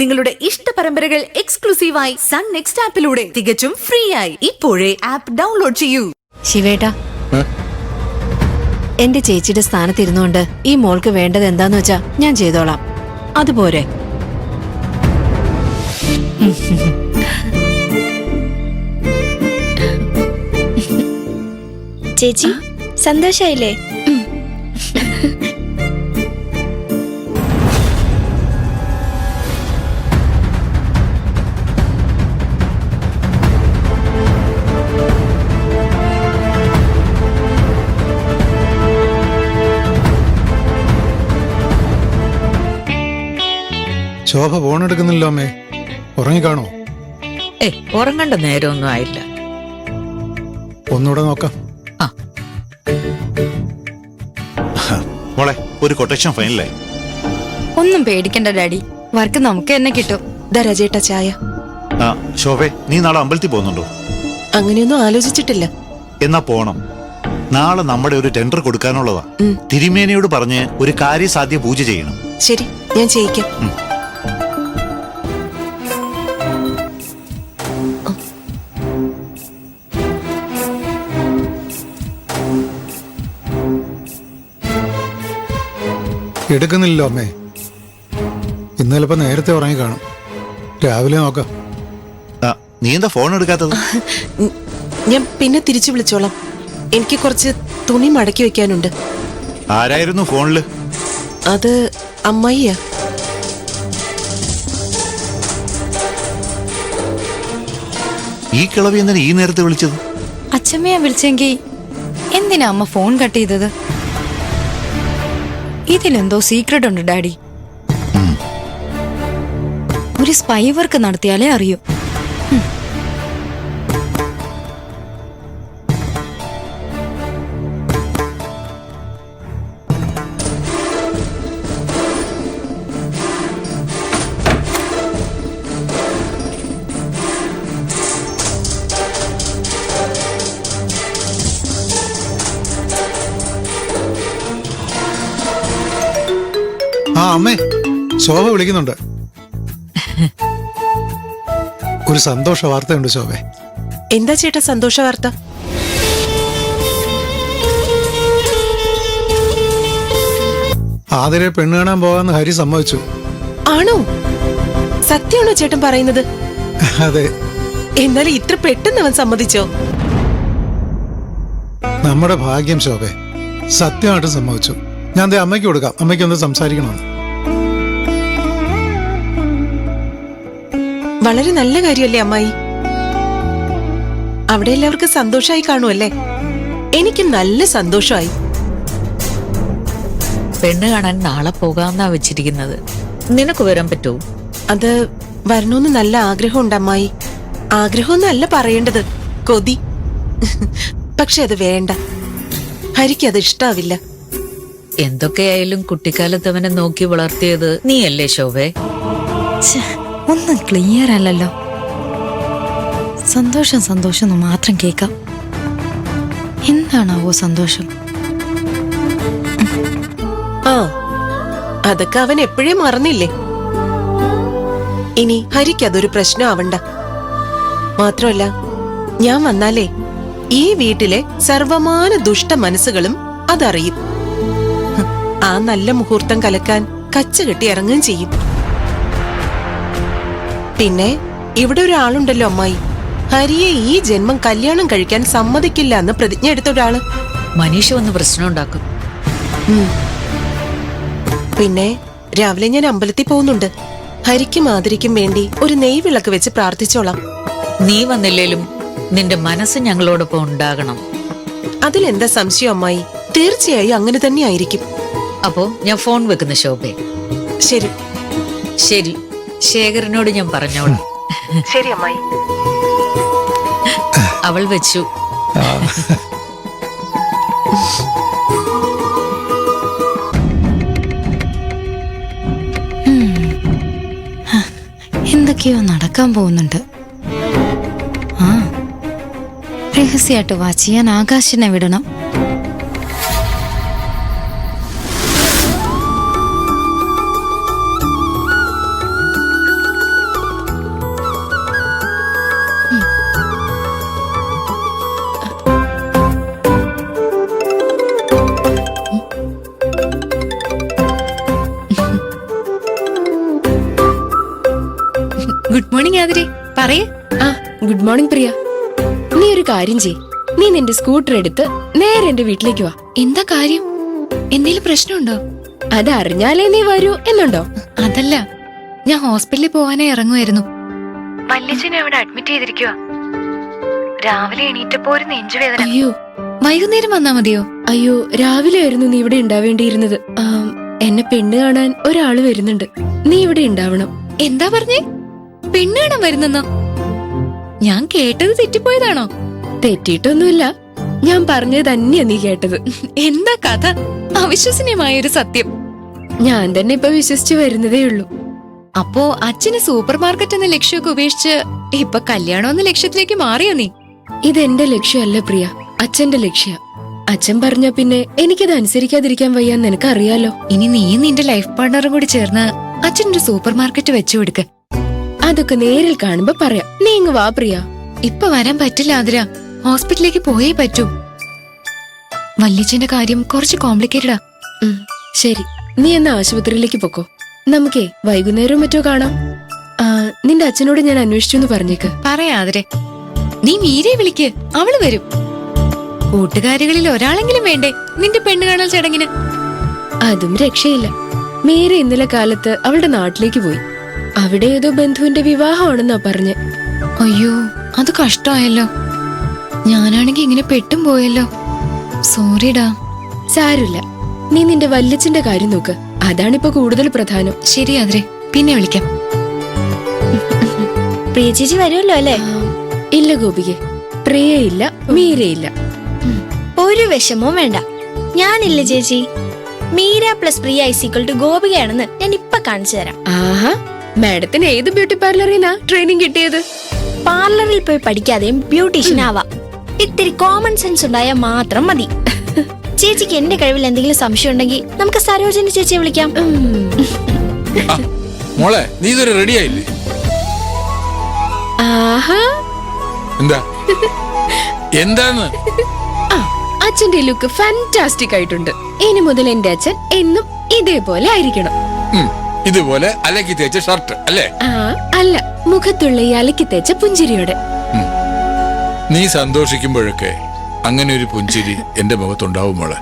നിങ്ങളുടെ ഇഷ്ട പരമ്പരകൾ എക്സ്ക്ലൂസീവായി സൺ നെക്സ്റ്റ് ആപ്പിലൂടെ തികച്ചും ഫ്രീ ആയി. ഇപ്പോഴേ ആപ്പ് ഡൗൺലോഡ് ചെയ്യൂ. ശിവേട്ടാ, എന്റെ ചേച്ചിയുടെ സ്ഥാനത്തിരുന്നുകൊണ്ട് ഈ മോൾക്ക് വേണ്ടത് എന്താന്ന് വെച്ചാ ഞാൻ ചെയ്തോളാം. അതുപോരെ? ചേച്ചി സന്തോഷായില്ലേ? ശോഭ ഫോണെടുക്കുന്നില്ലോ അമ്മേ. ഉറങ്ങിക്കാണോ? ഉറങ്ങേണ്ട നേരമൊന്നും ആയില്ല. ഒന്നുകൂടെ നോക്കാം. മോളെ, ഒരു കൊട്ടേഷൻ ഫൈനലായി. ഒന്നും പേടിക്കണ്ട ഡാഡി, വർക്ക് നമുക്ക് തന്നെ കിട്ടും. രാജേട്ട ചായ. ശോഭേ, നീ നാളെ അമ്പലത്തിൽ പോകുന്നുണ്ടോ? അങ്ങനെയൊന്നും ആലോചിച്ചിട്ടില്ല. എന്നാ പോണം. നാളെ നമ്മുടെ ഒരു ടെൻഡർ കൊടുക്കാനുള്ളതാ. തിരുമേനിയോട് പറഞ്ഞ് ഒരു കാര്യസാധ്യ പൂജ ചെയ്യണം. ശരി, ഞാൻ ചെയ്യിക്കാം. എടുക്കുന്നില്ലല്ലോ അമ്മേ. ഇന്നലെ ഇപ്പൊ നേരത്തെ ഉറങ്ങി കാണും. രാവിലെ നോക്കാം. നീ എന്താ ഫോൺ എടുക്കാത്തത്? ഞാൻ പിന്നെ തിരിച്ചു വിളിച്ചോളാം. എനിക്ക് കുറച്ച് തുണി മടക്കി വെക്കാനുണ്ട്. ആരായിരുന്നു ഫോണില്? അത് അമ്മായിയാ. ഈ കിളവി എന്തിനാ ഈ നേരത്തെ വിളിച്ചത്? അച്ഛമ്മയെ വിളിച്ചെങ്കി എന്തിനാ അമ്മ ഫോൺ കട്ട് ചെയ്തത്? ഇതിലെന്തോ സീക്രട്ട് ഉണ്ട് ഡാഡി. ഒരു സ്പൈ വർക്ക് നടത്തിയാലേ അറിയൂ. അമ്മേ, ശോഭ വിളിക്കുന്നുണ്ട്. ഒരു സന്തോഷ വാർത്തയുണ്ട് ശോഭേ. എന്താ ചേട്ടാ സന്തോഷ വാർത്ത? ആതിരെ പെണ്ണ് കാണാൻ പോകാന്ന് ഹരി സമ്മതിച്ചു. ആണോ? സത്യമാണോ ചേട്ടൻ പറയുന്നത്? അതെ. എന്നാലും ഇത്ര പെട്ടെന്ന് അവൻ സമ്മതിച്ചോ? നമ്മുടെ ഭാഗ്യം ശോഭേ. സത്യമായിട്ട് സമ്മതിച്ചു. ഞാൻ ദേ അമ്മയ്ക്ക് കൊടുക്കാം. അമ്മയ്ക്കൊന്ന് സംസാരിക്കണമെന്ന്. വളരെ നല്ല കാര്യമല്ലേ അമ്മായി? അവിടെ എല്ലാവർക്കും സന്തോഷമായി കാണുമല്ലേ? എനിക്ക് നല്ല സന്തോഷമായി. പെണ്ണ് കാണാൻ നാളെ പോകാമെന്നാ വെച്ചിരിക്കുന്നത്. നിനക്ക് വരാൻ പറ്റുമോ? അത് വരണമെന്ന് നല്ല ആഗ്രഹമുണ്ട് അമ്മായി. ആഗ്രഹമൊന്നല്ല പറയേണ്ടത്, കൊതി. പക്ഷെ അത് വേണ്ട. ഹരിക്ക് അത് ഇഷ്ടാവില്ല. എന്തൊക്കെയായാലും കുട്ടിക്കാലത്ത് അവനെ നോക്കി വളർത്തിയത് നീയല്ലേ ശോഭേ? ഒന്നും ക്ലിയർ അല്ലല്ലോ. സന്തോഷം സന്തോഷം എന്ന് മാത്രം കേൾക്കാം. എന്താണാവോ സന്തോഷം? അതൊക്കെ അവൻ എപ്പോഴേ മറന്നില്ലേ. ഇനി ഹരിക്ക് അതൊരു പ്രശ്നമാവണ്ട. മാത്രമല്ല, ഞാൻ വന്നാലേ ഈ വീട്ടിലെ സർവമാന ദുഷ്ട മനസ്സുകളും അതറിയും. ആ നല്ല മുഹൂർത്തം കലക്കാൻ കച്ചകെട്ടി ഇറങ്ങുകയും ചെയ്യും. പിന്നെ ഇവിടെ ഒരാളുണ്ടല്ലോ അമ്മായി, ഹരിയെ ഈ ജന്മം കല്യാണം കഴിക്കാൻ സമ്മതിക്കില്ല എന്ന് പ്രതിജ്ഞ എടുത്ത ഒരാള്. മനീഷ് വന്ന് പ്രശ്നം ഉണ്ടാക്കും. പിന്നെ രാവിലെ ഞാൻ അമ്പലത്തിൽ പോകുന്നുണ്ട്. ഹരിക്കും ആദരിക്കും വേണ്ടി ഒരു നെയ്വിളക്ക് വെച്ച് പ്രാർത്ഥിച്ചോളാം. നീ വന്നില്ലേലും നിന്റെ മനസ്സ് ഞങ്ങളോടൊപ്പം ഉണ്ടാകണം. അതിലെന്താ സംശയം അമ്മായി? തീർച്ചയായും അങ്ങനെ തന്നെ ആയിരിക്കും. അപ്പോ ഞാൻ ഫോൺ വെക്കുന്ന ശോഭേ. ശരി ശരി, ശേഖരനോട് ഞാൻ പറഞ്ഞോളാം. ശരി അമ്മായി. അവൾ വെച്ചു. എന്തൊക്കെയോ നടക്കാൻ പോകുന്നുണ്ട്. രഹസ്യമായിട്ട് വാച്ച് ചെയ്യാൻ ആകാശിനെ വിടണം. ഗുഡ് മോർണിംഗ് ആതിരെ. പറയേ. ആ ഗുഡ് മോർണിംഗ് പ്രിയ. നീ ഒരു കാര്യം ചെയ്, നീ നിന്റെ സ്കൂട്ടർ എടുത്ത് നേരെ എന്റെ വീട്ടിലേക്ക് വാ. എന്താ കാര്യം? എന്തേലും പ്രശ്നമുണ്ടോ? അതറിഞ്ഞാലേ നീ വരൂ എന്നുണ്ടോ? അതല്ല, ഞാൻ ഹോസ്പിറ്റലിൽ പോവാനേ ഇറങ്ങുമായിരുന്നു. വല്യച്ഛനെ അവിടെ അഡ്മിറ്റ് ചെയ്തിരിക്കുക. രാവിലെ എണീറ്റപ്പോ ഒരു നെഞ്ചുവേദന. അയ്യോ വൈകുന്നേരം വന്നാ മതിയോ? അയ്യോ, രാവിലെ ആയിരുന്നു നീ ഇവിടെ ഉണ്ടാവേണ്ടിയിരുന്നത്. എന്നെ പെണ്ണ് കാണാൻ ഒരാള് വരുന്നുണ്ട്, നീ ഇവിടെ ഉണ്ടാവണം. എന്താ പറഞ്ഞേ? പെണ്ണ് കാണാൻ വരുന്നെന്നോ? ഞാൻ കേട്ടത് തെറ്റിപ്പോയതാണോ? തെറ്റിയിട്ടൊന്നുമില്ല, ഞാൻ പറഞ്ഞത് തന്നെയാ നീ കേട്ടത്. എന്താ കഥ? അവിശ്വസനീയമായൊരു സത്യം. ഞാൻ തന്നെ ഇപ്പൊ വിശ്വസിച്ചു വരുന്നതേ ഉള്ളൂ. അപ്പോ അച്ഛന് സൂപ്പർ മാർക്കറ്റ് എന്ന ലക്ഷ്യമൊക്കെ ഉപേക്ഷിച്ച് ഇപ്പൊ കല്യാണം എന്ന ലക്ഷ്യത്തിലേക്ക് മാറിയോ നീ? ഇതെന്റെ ലക്ഷ്യമല്ല പ്രിയ, അച്ഛന്റെ ലക്ഷ്യ. അച്ഛൻ പറഞ്ഞ പിന്നെ എനിക്കത് അനുസരിക്കാതിരിക്കാൻ വയ്യാന്ന് നിനക്ക് അറിയാലോ. ഇനി നീ നിന്റെ ലൈഫ് പാർട്ണറും കൂടി ചേർന്ന് അച്ഛനൊരു സൂപ്പർ മാർക്കറ്റ് വെച്ചു കൊടുക്ക. അതൊക്കെ നേരിൽ കാണുമ്പോ പറയാം. നീ ഇങ്ങ് വാ പ്രിയ. ഇപ്പൊ വരാൻ പറ്റില്ല ആതിര, ഹോസ്പിറ്റലിലേക്ക് പോയേ പറ്റൂ. വല്യച്ഛന്റെ കാര്യം കുറച്ച് കോംപ്ലിക്കേറ്റഡാ. ശരി, നീ എന്നാ ആശുപത്രിയിലേക്ക് പൊക്കോ. നമുക്കേ വൈകുന്നേരവും മറ്റോ കാണാം. നിന്റെ അച്ഛനോട് ഞാൻ അന്വേഷിച്ചു എന്ന് പറഞ്ഞേക്ക്. പറയാതിരെ. നീ മീരെ വിളിക്ക്, അവള് വരും. കൂട്ടുകാരികളിൽ ഒരാളെങ്കിലും വേണ്ടേ നിന്റെ പെണ്ണ് കാണൽ ചടങ്ങിന്? അതും രക്ഷയില്ല. മീര ഇന്നലെ കാലത്ത് അവളുടെ നാട്ടിലേക്ക് പോയി. അവിടെ ഏതോ ബന്ധുവിന്റെ വിവാഹമാണെന്നാ പറഞ്ഞ്. അയ്യോ, അത് കഷ്ടമായല്ലോ. ഞാനാണെങ്കി ഇങ്ങനെ പെട്ടും പോയല്ലോ. സോറിടാ. സാരില്ല, നീ നിന്റെ വല്യച്ഛന്റെ കാര്യം നോക്ക്, അതാണിപ്പോ കൂടുതൽ പ്രധാനം. ശരി ആതിരെ, പിന്നെ വിളിക്കാം. പ്രിയ ചേച്ചി വരുമല്ലോ അല്ലേ? ഇല്ല ഗോപികെ, പ്രിയയില്ല, മീരയില്ല. ഒരു വിഷമവും വേണ്ട, ഞാനില്ല ചേച്ചി. മീര പ്ലസ് പ്രിയ = ഗോപികയാണെന്ന് ഞാൻ ഇപ്പൊ കാണിച്ചു തരാം. ആഹാ, മാഡത്തിന് ഏത് ബ്യൂട്ടി പാർലറിനാ ട്രെയിനിങ് കിട്ടിയത്? പാർലറിൽ പോയി പഠിക്കാതെയും ബ്യൂട്ടീഷ്യൻ ആവാം. ഇത്തിരി കോമൺ സെൻസ് ഉണ്ടായാൽ മാത്രം മതി. ചേച്ചിക്ക് എന്റെ കഴിവിൽ എന്തെങ്കിലും സംശയം ഉണ്ടെങ്കിൽ നമുക്ക് സരോജിനി ചേച്ചിയെ വിളിക്കാം. മോളെ, നീ ഇതൊരു റെഡി ആയില്ലേ? ആഹാ, എന്താ എന്താന്ന്? അച്ഛന്റെ ലുക്ക് ഫാന്റാസ്റ്റിക് ആയിട്ടുണ്ട്. ഇനി മുതൽ എന്റെ അച്ഛൻ എന്നും ഇതേപോലെ ആയിരിക്കണം. ഇതുപോലെ അലക്കി തേച്ച ഷർട്ട് അല്ലേ? അല്ല, മുഖത്തുള്ള ഈ അലക്കി തേച്ച പുഞ്ചിരിയോടെ. നീ സന്തോഷിക്കുമ്പോഴൊക്കെ അങ്ങനെ ഒരു പുഞ്ചിരി എന്റെ മുഖത്തുണ്ടാവും മോളെ.